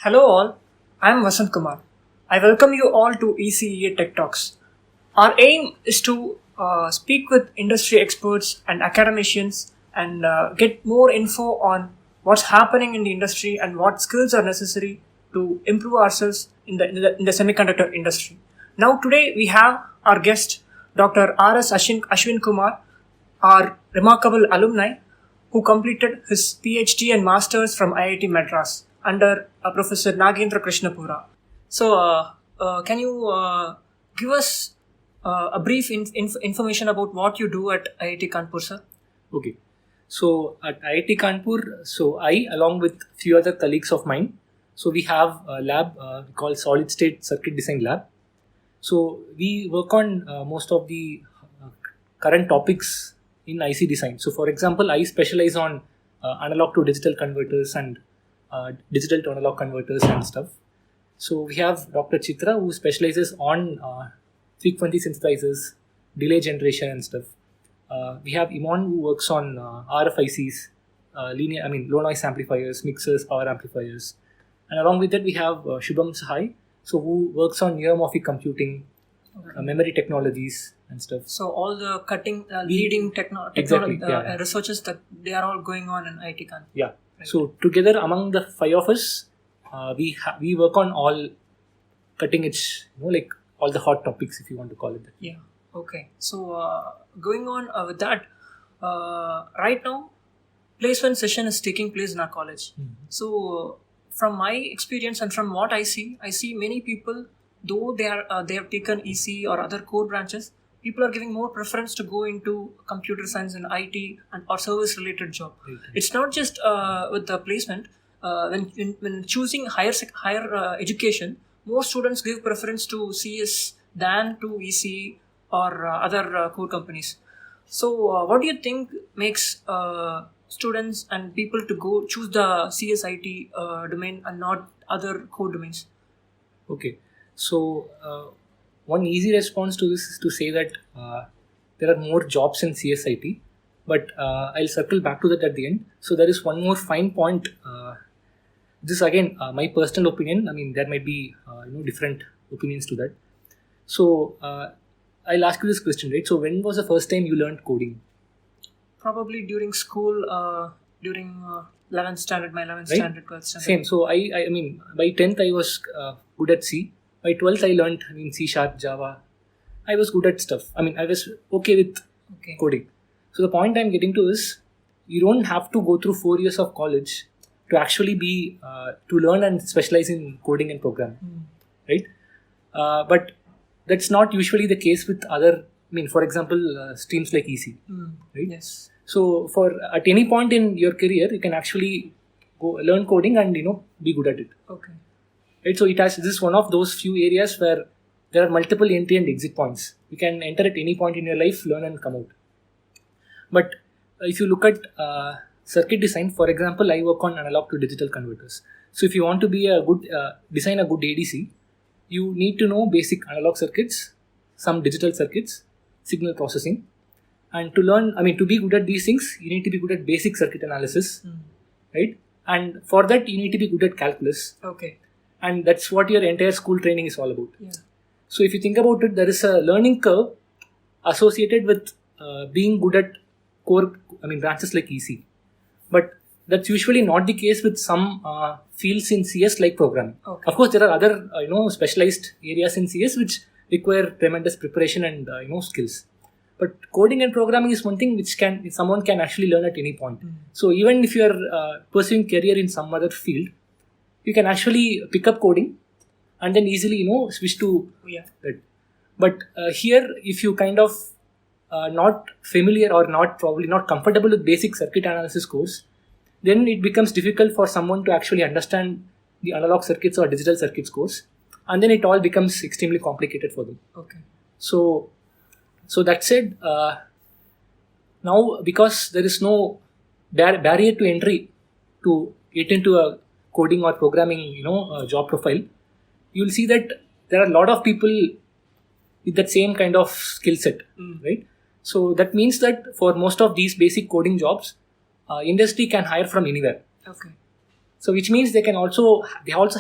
Hello all, I am Vasanth Kumar. I welcome you all to ECEA Tech Talks. Our aim is to speak with industry experts and academicians and get more info on what's happening in the industry and what skills are necessary to improve ourselves in the semiconductor industry. Now today we have our guest Dr R.S. Ashwin Kumar, our remarkable alumni who completed his PhD and Masters from IIT Madras under Professor Nagendra Krishnapura. So, can you give us a brief information about what you do at IIT Kanpur, sir? Okay. So at IIT Kanpur, I along with few other colleagues of mine, so we have a lab called Solid State Circuit Design Lab. So we work on most of the current topics in IC design. So for example, I specialize on analog to digital converters and digital to analog converters and stuff. So we have Dr. Chitra who specializes on frequency synthesizers, delay generation and stuff. We have Iman who works on RFICs, low noise amplifiers, mixers, power amplifiers. And along with that, we have Shubham Sahai, so who works on neuromorphic computing, memory technologies and stuff. So all the leading technology researches that they are all going on in IIT Kanpur. Yeah. Right. So together among the five of us, we work on all cutting edge, like all the hot topics, if you want to call it that. Yeah. Okay. So going on with that, right now, placement session is taking place in our college. Mm-hmm. So from my experience and from what I see many people, though they have taken ECE or other core branches, people are giving more preference to go into computer science and IT and or service related job. Right. It's not just with the placement. When choosing higher education, most students give preference to CS than to ECE or other core companies. So what do you think makes students and people to go choose the CSIT domain and not other core domains? Okay. So one easy response to this is to say that there are more jobs in CSIT, but I'll circle back to that at the end. So there is one more fine point. This again, my personal opinion. I mean, there might be different opinions to that. So I'll ask you this question, right? So when was the first time you learned coding? Probably during school, during 11th standard, my 11th right? standard, 12th standard. Same. So I mean, by 10th I was good at C. By 12th I learned C#, Java. I was good at stuff. I mean, I was okay with coding. So the point I'm getting to is, you don't have to go through 4 years of college to actually be to learn and specialize in coding and programming, right? But that's not usually the case with other. I mean, for example, streams like ECE, right? Yes. So for at any point in your career, you can actually go learn coding and be good at it. Okay. Right. So this is one of those few areas where there are multiple entry and exit points. You can enter at any point in your life, learn and come out. But if you look at circuit design, for example, I work on analog to digital converters. So if you want to be a good design a good ADC, you need to know basic analog circuits, some digital circuits, signal processing. And to be good at these things, you need to be good at basic circuit analysis, right? And for that, you need to be good at calculus. Okay. And that's what your entire school training is all about. Yeah. So if you think about it, there is a learning curve associated with being good at branches like EC. But that's usually not the case with some fields in CS like programming. Okay. Of course, there are other specialized areas in CS which require tremendous preparation and skills. But coding and programming is one thing which someone can actually learn at any point. So even if you are pursuing career in some other field, you can actually pick up coding and then easily switch to that. But here, if you kind of not familiar or probably not comfortable with basic circuit analysis course, then it becomes difficult for someone to actually understand the analog circuits or digital circuits course, and then it all becomes extremely complicated for them. Okay. So that said, now because there is no barrier to entry to get into a coding or programming job profile, you'll see that there are a lot of people with that same kind of skill set, right? So that means that for most of these basic coding jobs, industry can hire from anywhere. Okay. So which means they also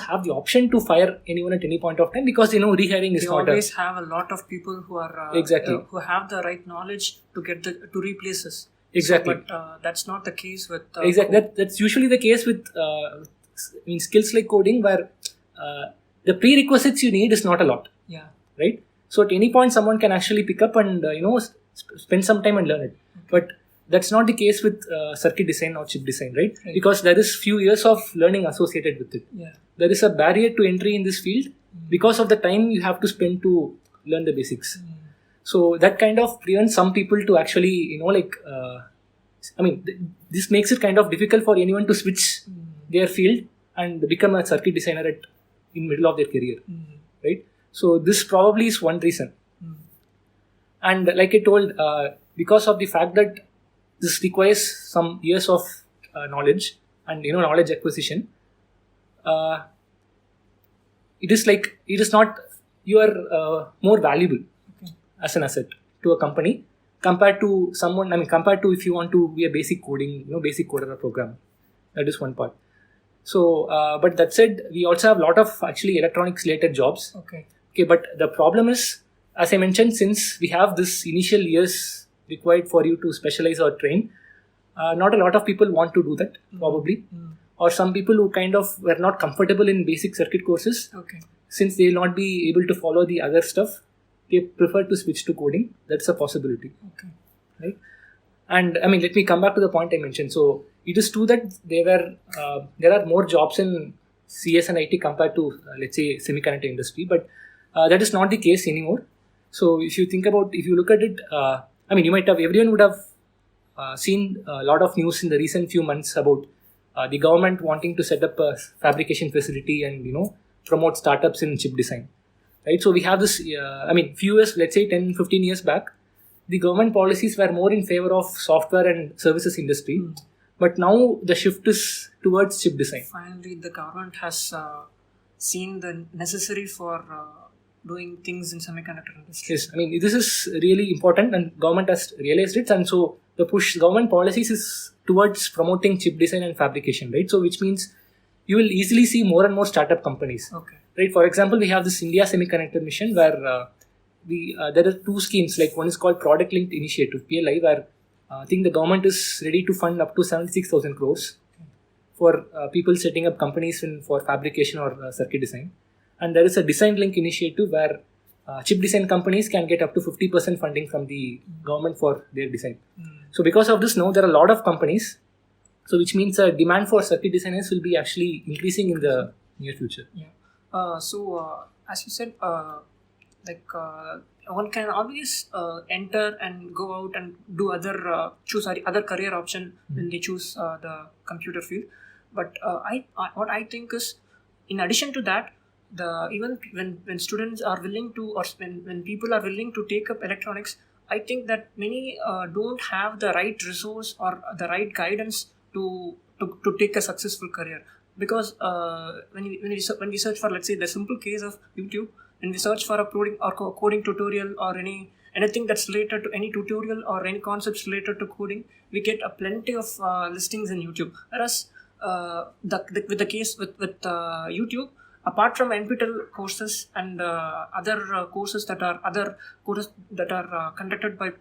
have the option to fire anyone at any point of time, because rehiring is They not always have a lot of people who are Exactly. Who have the right knowledge to to replace us. Exactly. So, but that's not the case with exactly. That's usually the case with skills like coding, where the prerequisites you need is not a lot. Yeah. Right. So at any point someone can actually pick up and spend some time and learn it. Okay. But that's not the case with circuit design or chip design, right? Because there is few years of learning associated with it. Yeah. There is a barrier to entry in this field because of the time you have to spend to learn the basics. So that kind of prevents some people to actually, this makes it kind of difficult for anyone to switch their field and become a circuit designer in middle of their career, right? So this probably is one reason. And like I told, because of the fact that this requires some years of knowledge and knowledge acquisition, it is not, you are more valuable as an asset to a company compared to if you want to be a basic coder or programmer. That is one part. So but that said, we also have a lot of actually electronics related jobs. Okay, but the problem is, as I mentioned, since we have this initial years required for you to specialize or train, not a lot of people want to do that, probably. Or some people who kind of were not comfortable in basic circuit courses, since they will not be able to follow the other stuff, they prefer to switch to coding. That's a possibility. Right? And let me come back to the point I mentioned. So it is true that there are more jobs in CS and IT compared to let's say semiconductor industry, but that is not the case anymore. So if you look at it, everyone would have seen a lot of news in the recent few months about the government wanting to set up a fabrication facility and promote startups in chip design, right? So we have this few years, let's say 10-15 years back, the government policies were more in favor of software and services industry, but now the shift is towards chip design. Finally the government has seen the necessary for doing things in semiconductor industry. Yes, this is really important and government has realized it, and so the government policies is towards promoting chip design and fabrication, right? So which means you will easily see more and more startup companies. Right? For example, we have this India Semiconductor Mission where there are two schemes. Like one is called Product Linked Initiative (PLI), where I think the government is ready to fund up to 76,000 crores for people setting up companies for fabrication or circuit design. And there is a Design Link Initiative where chip design companies can get up to 50% funding from the government for their design. So because of this, now there are a lot of companies. So which means demand for circuit designers will be actually increasing in the near future. Yeah. So as you said, one can always enter and go out and do choose other career option when they choose the computer field. But what I think is, in addition to that, even when students are willing to, or when people are willing to take up electronics, I think that many don't have the right resource or the right guidance to take a successful career. Because when we search for, let's say, the simple case of YouTube, when we search for a coding tutorial or anything that's related to any tutorial or any concepts related to coding, we get a plenty of listings in YouTube. Whereas with the case with YouTube, apart from NPTEL courses and other courses that are conducted by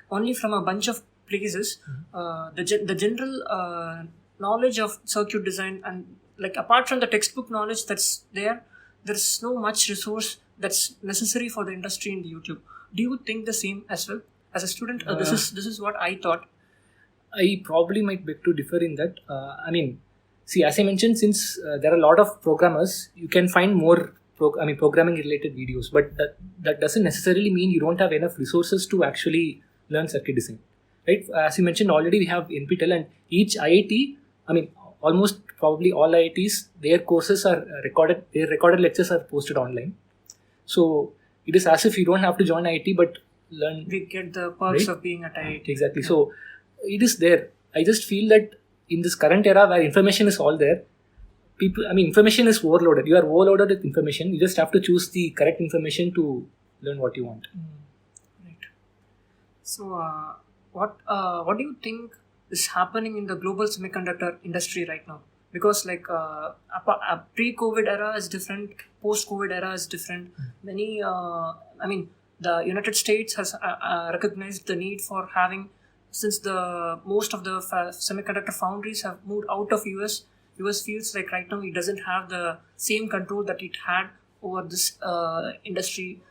only from a bunch of places, the general knowledge of circuit design, and apart from the textbook knowledge that's there's no much resource that's necessary for the industry in YouTube. Do you think the same as well? As a student, this is what I thought. I probably might beg to differ in that. See, as I mentioned, since there are a lot of programmers, you can find more programming related videos, but that doesn't necessarily mean you don't have enough resources to actually learn circuit design, right? As you mentioned already, we have NPTEL, and each IIT, almost probably all IITs, their courses are recorded, their recorded lectures are posted online. So it is as if you don't have to join IIT but learn. We get the perks, right, of being at IIT. Exactly. Yeah. So it is there. I just feel that in this current era where information is all there, information is overloaded. You are overloaded with information. You just have to choose the correct information to learn what you want. Right. So, what do you think is happening in the global semiconductor industry right now. Because a pre-COVID era is different, post-COVID era is different. Many, the United States has recognized the need for having, since the most of the semiconductor foundries have moved out of US. US feels like right now it doesn't have the same control that it had over this industry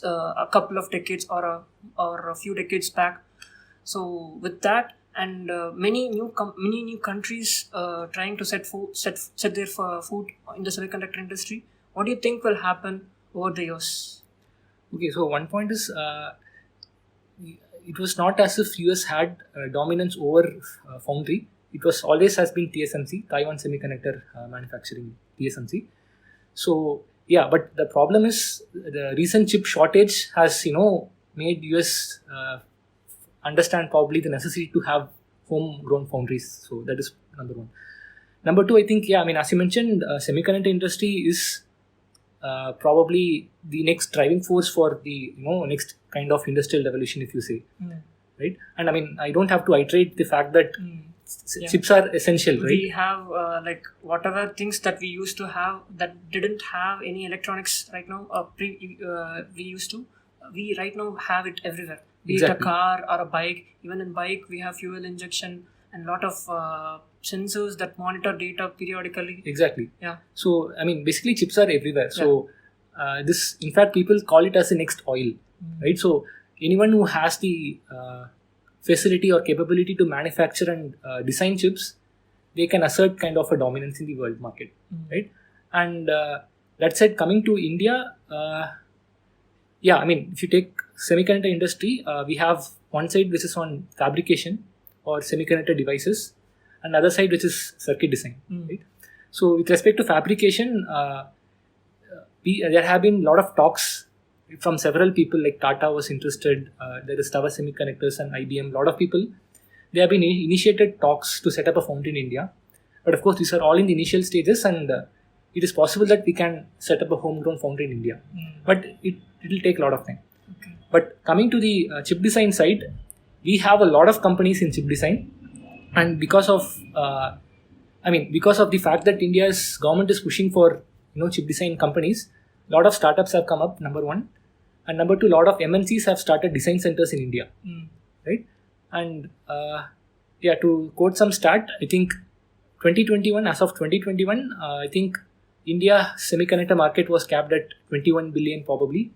a couple of decades or a few decades back. So with that, and many new countries trying to set their foot in the semiconductor industry. What do you think will happen over the years? Okay, so one point is it was not as if US had dominance over foundry. It was always has been TSMC, Taiwan Semiconductor Manufacturing, TSMC. So yeah, but the problem is the recent chip shortage has made US understand probably the necessity to have homegrown foundries. So that is number one. Number two, I think, as you mentioned, semiconductor industry is probably the next driving force for the next kind of industrial revolution, if you say, right? And I don't have to iterate the fact that chips are essential, right? We have whatever things that we used to have that didn't have any electronics right now. We right now have it everywhere. Be it a car or a bike. Even in bike, we have fuel injection and lot of sensors that monitor data periodically. Exactly. Yeah. So basically chips are everywhere. So this, in fact, people call it as the next oil, right? So anyone who has the facility or capability to manufacture and design chips, they can assert kind of a dominance in the world market, right? And that said, coming to India, if you take semiconductor industry, we have one side which is on fabrication or semiconductor devices, and other side which is circuit design, right? So with respect to fabrication, there have been a lot of talks from several people, like Tata was interested, there is Tower Semiconductors and IBM, a lot of people, they have been initiated talks to set up a foundry in India. But of course, these are all in the initial stages, and it is possible that we can set up a homegrown foundry in India. But it will take a lot of time. Okay. But coming to the chip design side, we have a lot of companies in chip design, and because of the fact that India's government is pushing for chip design companies, a lot of startups have come up, number one, and number two, a lot of MNCs have started design centers in India, right? And to quote some stat, I think 2021, as of 2021, I think India semiconductor market was capped at 21 billion probably.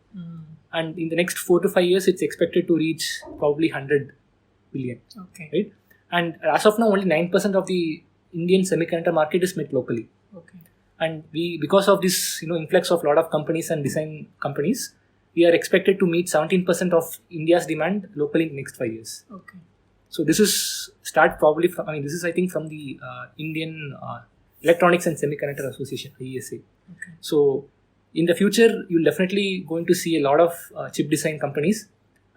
And in the next 4 to 5 years, it's expected to reach probably 100 billion. Okay. Right? And as of now, only 9% of the Indian semiconductor market is met locally. Okay. And because of this, influx of a lot of companies and design companies, we are expected to meet 17% of India's demand locally in the next 5 years. Okay. So this is probably from, this is I think from the Indian Electronics and Semiconductor Association, ECE. Okay. So in the future, you'll definitely going to see a lot of chip design companies,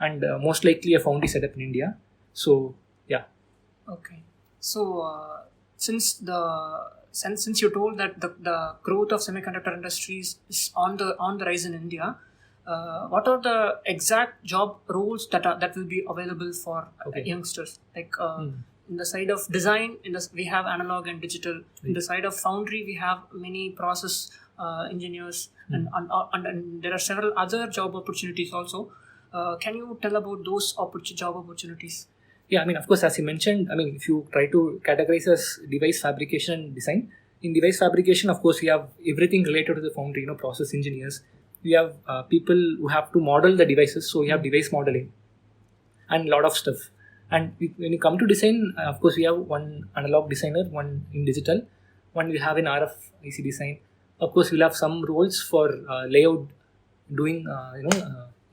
and most likely a foundry set up in India. So yeah. Okay. So since you told that the growth of semiconductor industries is on the rise in India, what are the exact job roles that will be available for youngsters? Like in the side of design, we have analog and digital. Right. In the side of foundry, we have many process engineers, and there are several other job opportunities also. Can you tell about those job opportunities? Yeah, of course, as you mentioned, if you try to categorize as device fabrication and design, in device fabrication, of course, we have everything related to the foundry, process engineers. We have people who have to model the devices, so we have device modeling and a lot of stuff. And when you come to design, of course, we have one analog designer, one in digital, one we have in RF IC design. Of course, we'll have some roles for layout, doing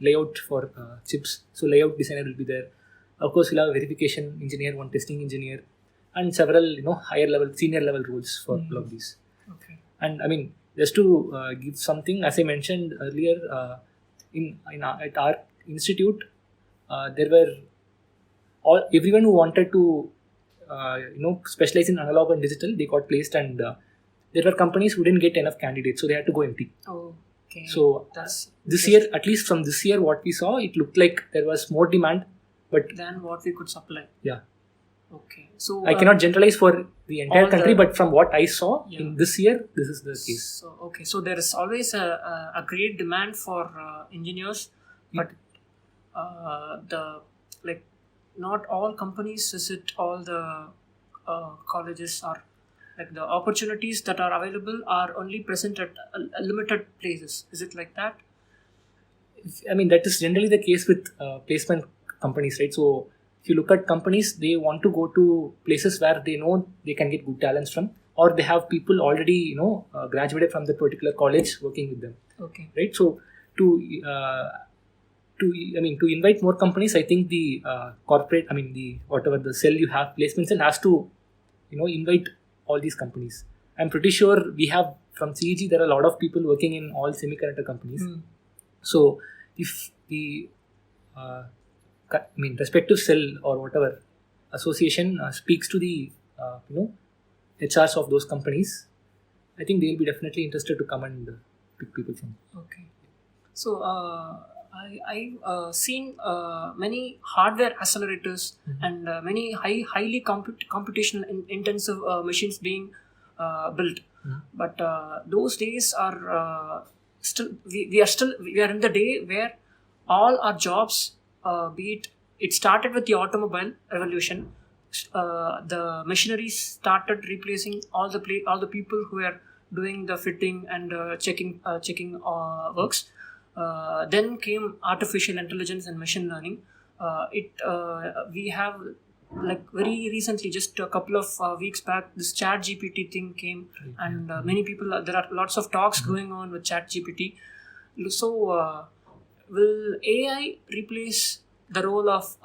layout for chips. So layout designer will be there. Of course, we'll have a verification engineer, one testing engineer, and several higher level, senior level roles for all of these. Okay. And just to give something, as I mentioned earlier, at our institute, there were everyone who wanted to specialize in analog and digital, they got placed, and there were companies who didn't get enough candidates, so they had to go empty. Oh, okay. So this year, at least from this year, what we saw, it looked like there was more demand, but than what we could supply. Yeah. Okay. So I cannot generalize for the entire all country, the- but from what I saw Yeah. in this year, this is the case. So okay, so there is always a great demand for engineers, but the like not all companies visit all the colleges, or like the opportunities that are available are only present at a limited places. Is it like that? I mean, that is generally the case with placement companies, right? So if you look at companies, they want to go to places where they know they can get good talents from, or they have people already, graduated from that particular college working with them, Okay. right? So to to invite more companies, I think the corporate, the whatever the cell you have, placement cell has to, invite all these companies. I'm pretty sure we have from CEG, there are a lot of people working in all semiconductor companies. So if the respective cell or whatever association speaks to the HRs of those companies, I think they will be definitely interested to come and pick people from. Okay. So I've seen many hardware accelerators and many highly computational intensive machines being built. But those days are still we are in the day where all our jobs, be it started with the automobile revolution. The machinery started replacing all the people who were doing the fitting and checking works. Then came artificial intelligence and machine learning. We have, like, very recently, just a couple of weeks back, this chat GPT thing came, and many people, there are lots of talks going on with chat GPT. So will AI replace the role of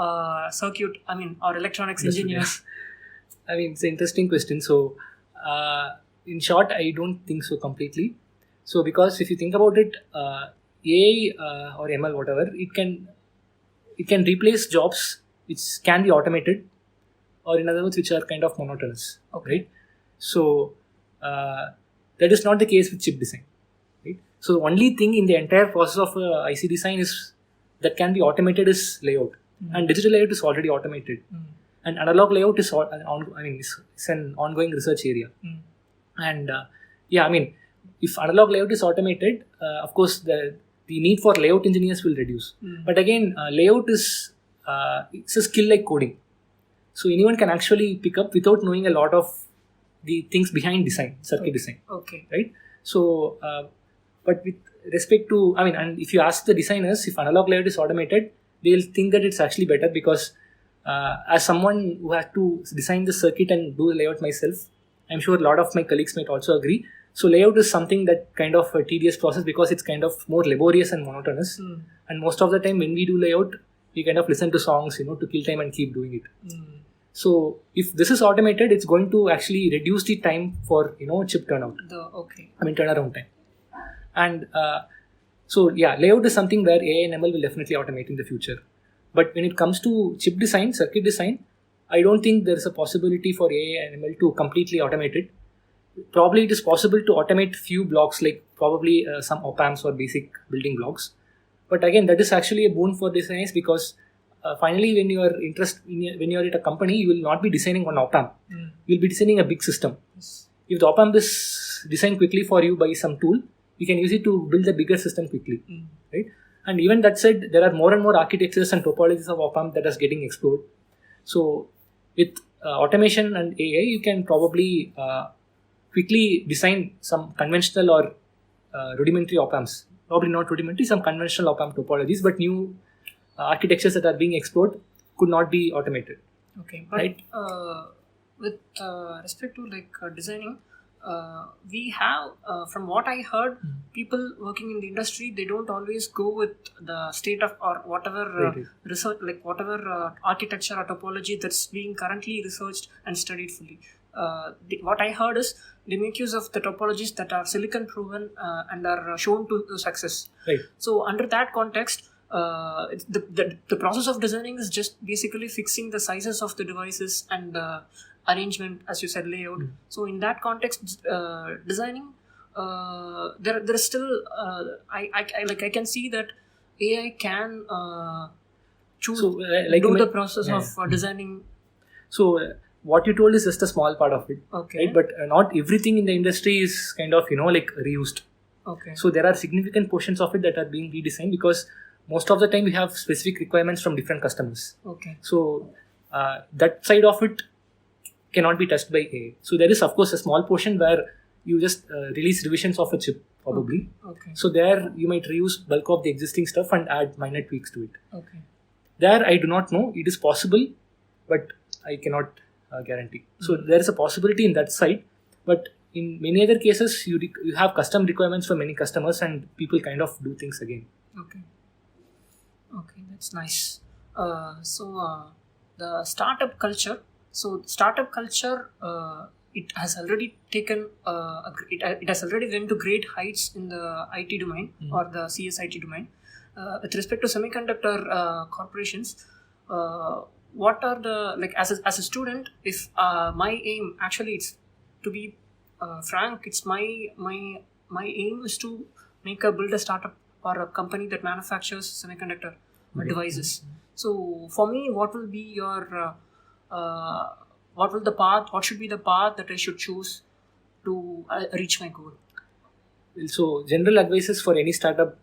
circuit, or electronics engineers? It's an interesting question. So in short, I don't think so completely. So because if you think about it, AI or ML, whatever, it can replace jobs which can be automated, or in other words, which are kind of monotonous. Okay. Right? So that is not the case with chip design. Right? So the only thing in the entire process of IC design is that can be automated is layout, and digital layout is already automated, and analog layout is it's an ongoing research area. And if analog layout is automated, of course the need for layout engineers will reduce. But again, layout is it's a skill like coding, so anyone can actually pick up without knowing a lot of the things behind design, circuit design. Okay. Right? So but with respect to, and if you ask the designers if analog layout is automated, they'll think that it's actually better, because as someone who had to design the circuit and do the layout myself, I'm sure a lot of my colleagues might also agree. So layout is something that kind of a tedious process, because it's kind of more laborious and monotonous. And most of the time when we do layout, we kind of listen to songs, to kill time and keep doing it. So if this is automated, it's going to actually reduce the time for chip turnout. Turnaround time. And layout is something where AI and ML will definitely automate in the future. But when it comes to chip design, circuit design, I don't think there is a possibility for AI and ML to completely automate it. Probably it is possible to automate few blocks, like probably some op-amps or basic building blocks. But again, that is actually a boon for designers, because finally when you are at a company, you will not be designing one op-amp. You will be designing a big system. If the op-amp is designed quickly for you by some tool, you can use it to build a bigger system quickly. Right? And even that said, there are more and more architectures and topologies of op-amp that is getting explored. So with automation and AI, you can probably quickly design some conventional or rudimentary op-amps. Probably not rudimentary, some conventional op-amp topologies, but new architectures that are being explored could not be automated. Okay, but right? With respect to designing, we have, from what I heard, people working in the industry, they don't always go with the state of or whatever research, whatever architecture or topology that's being currently researched and studied fully. What I heard is they make use of the topologies that are silicon proven and are shown to success. Right. So under that context, the process of designing is just basically fixing the sizes of the devices and arrangement, as you said, layout. So in that context, designing, there is still I can see that AI can choose do the process of designing. So what you told is just a small part of it, Okay. right? But not everything in the industry is kind of like reused. Okay. So there are significant portions of it that are being redesigned because most of the time we have specific requirements from different customers. Okay. So that side of it cannot be touched by AI. So there is of course a small portion where you just release revisions of a chip probably. Okay. So there you might reuse bulk of the existing stuff and add minor tweaks to it. Okay. There I do not know. It is possible, but I cannot guarantee. So there is a possibility in that side, but in many other cases you have custom requirements for many customers and people kind of do things again. Okay. Okay, that's nice. The startup culture. So startup culture, it has already taken, it has already went to great heights in the IT domain or the CSIT domain. With respect to semiconductor corporations, what are the, like as a student, if my aim, actually it's to be frank, it's my aim is to build a startup or a company that manufactures semiconductor devices. So for me, what will be your what should be the path that I should choose to reach my goal? So general advices for any startup,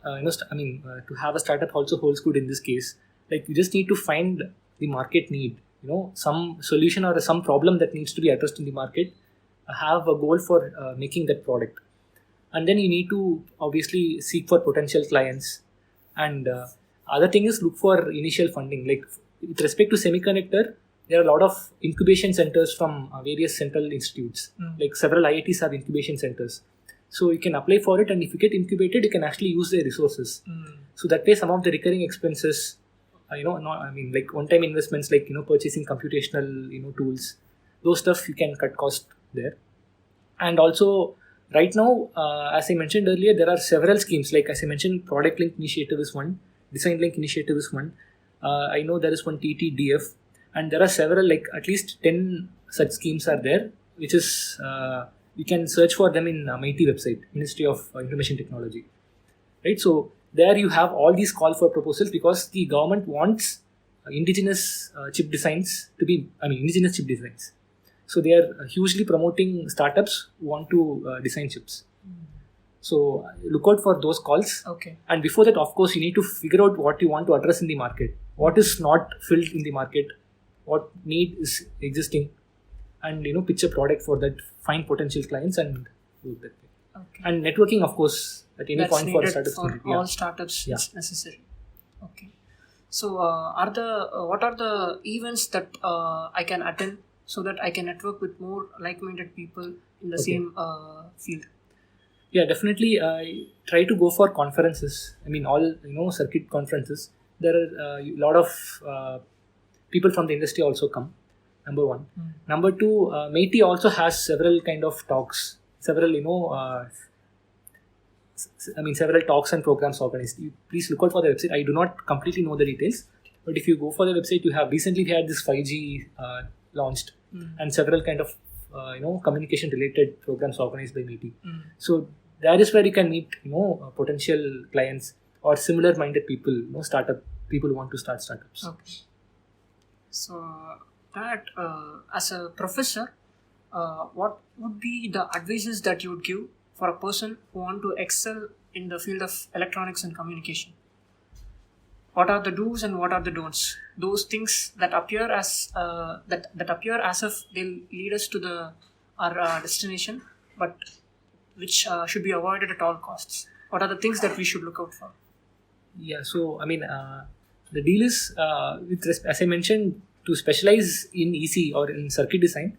to have a startup also holds good in this case. Like you just need to find the market need, some solution or some problem that needs to be addressed in the market, have a goal for making that product. And then you need to obviously seek for potential clients. And other thing is look for initial funding. Like with respect to semiconductor, there are a lot of incubation centers from various central institutes. Like several IITs have incubation centers. So you can apply for it, and if you get incubated, you can actually use their resources. So that way, some of the recurring expenses, like one-time investments, like purchasing computational tools, those stuff you can cut cost there. And also, right now, as I mentioned earlier, there are several schemes. Like as I mentioned, Product Link Initiative is one, Design Link Initiative is one. I know there is one TTDF, and there are several, like at least 10 such schemes are there, which is you can search for them in MIT website, Ministry of Information Technology, right? So there you have all these call for proposals because the government wants indigenous chip designs to be, indigenous chip designs. So they are hugely promoting startups who want to design chips. So look out for those calls. Okay. And before that, of course, you need to figure out what you want to address in the market, what is not filled in the market, what need is existing, and pitch a product for that, find potential clients and do that. Okay. And networking, of course, at any point for startups. For all startups, it's necessary. Okay. So what are the events that I can attend so that I can network with more like-minded people in the same field? Yeah, definitely. I try to go for conferences. All circuit conferences. There are a lot of people from the industry also come. Number one. Number two, MIT also has several kind of talks. Several several talks and programs organized. You please look out for the website. I do not completely know the details, but if you go for the website, you have recently we had this 5G launched, and several kind of communication related programs organized by MIT. So that is where you can meet potential clients or similar minded people, startup people who want to start startups. Okay. So that as a professor, what would be the advices that you would give for a person who want to excel in the field of electronics and communication? What are the do's and what are the don'ts? Those things that appear as that appear as if they'll lead us to our destination, but which should be avoided at all costs. What are the things that we should look out for? Yeah, so the deal is as I mentioned, to specialize in ECE or in circuit design,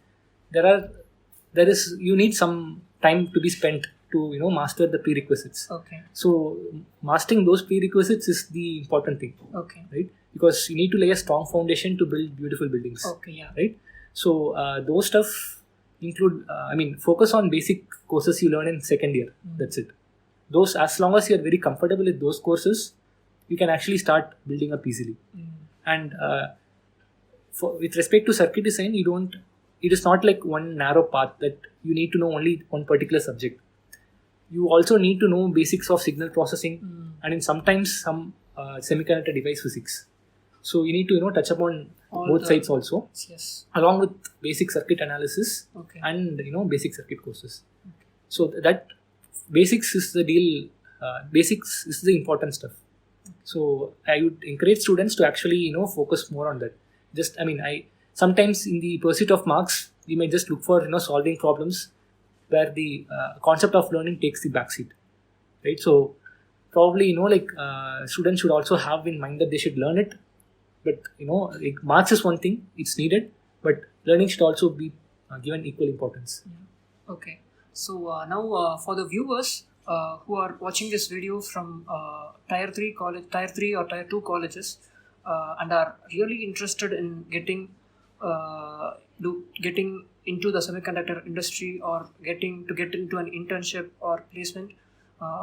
you need some time to be spent to master the prerequisites. Okay. So mastering those prerequisites is the important thing. Okay. Right? Because you need to lay a strong foundation to build beautiful buildings. Okay. Yeah. Right? So those stuff include focus on basic courses you learn in second year. That's it. Those, as long as you are very comfortable with those courses, you can actually start building up easily. And with respect to circuit design, it is not like one narrow path that you need to know only one particular subject. You also need to know basics of signal processing and sometimes some semiconductor device physics. So you need to touch upon both sides also, Yes. along with basic circuit analysis Okay. and basic circuit courses. So that basics is the deal. Basics is the important stuff. So I would encourage students to actually focus more on that. I sometimes in the pursuit of marks we may just look for solving problems where the concept of learning takes the backseat, right? So probably students should also have in mind that they should learn it, but like marks is one thing, it's needed, but learning should also be given equal importance. Okay. So now for the viewers who are watching this video from Tier 3 college, Tier 3 or Tier 2 colleges, and are really interested in getting into the semiconductor industry or get into an internship or placement,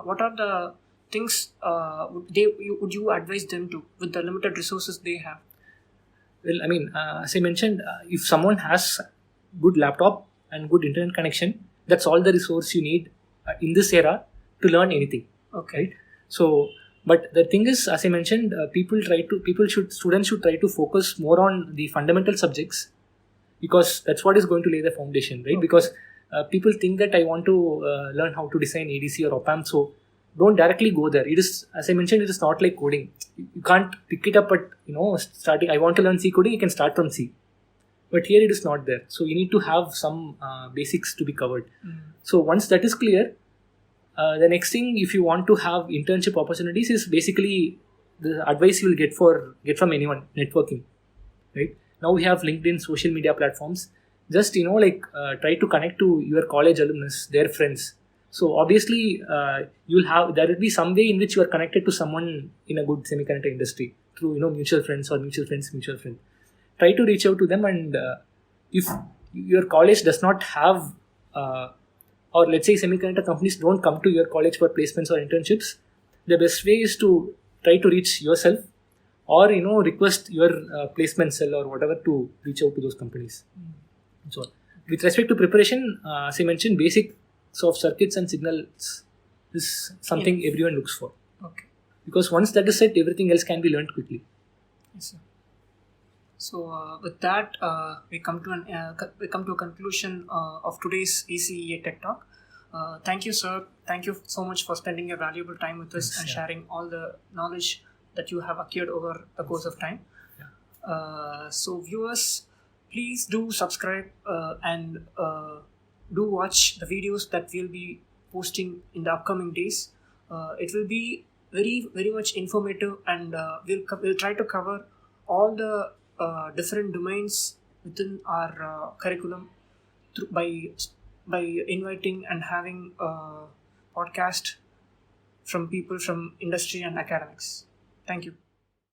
what are the things would you advise them to with the limited resources they have? Well, as I mentioned, if someone has good laptop and good internet connection, that's all the resource you need in this era to learn anything. Okay. Right? So, but the thing is, as I mentioned, students should try to focus more on the fundamental subjects, because that's what is going to lay the foundation, right? Okay. Because people think that I want to learn how to design ADC or op-amp, so don't directly go there. It is, as I mentioned, it is not like coding. You can't pick it up at starting. I want to learn C coding. You can start from C, but here it is not there. So you need to have some basics to be covered. So once that is clear, the next thing, if you want to have internship opportunities, is basically the advice you will get from anyone, networking, right? Now we have LinkedIn, social media platforms. Just try to connect to your college alumnus, their friends. So obviously there will be some way in which you are connected to someone in a good semiconductor industry through mutual friends or mutual friends. Try to reach out to them, and if your college does not have or let's say semiconductor companies don't come to your college for placements or internships, the best way is to try to reach yourself, or request your placement cell or whatever to reach out to those companies. So with respect to preparation, as I mentioned, basics of circuits and signals is something everyone looks for. Okay. Because once that is set, everything else can be learned quickly. Yes, sir. So with that, we come to a conclusion of today's ECEA Tech Talk. Thank you, sir. Thank you so much for spending your valuable time with us and sharing all the knowledge that you have acquired over the course of time. So viewers, please do subscribe and do watch the videos that we'll be posting in the upcoming days. It will be very, very much informative, and we'll try to cover all the different domains within our curriculum by inviting and having a podcast from people from industry and academics. Thank you.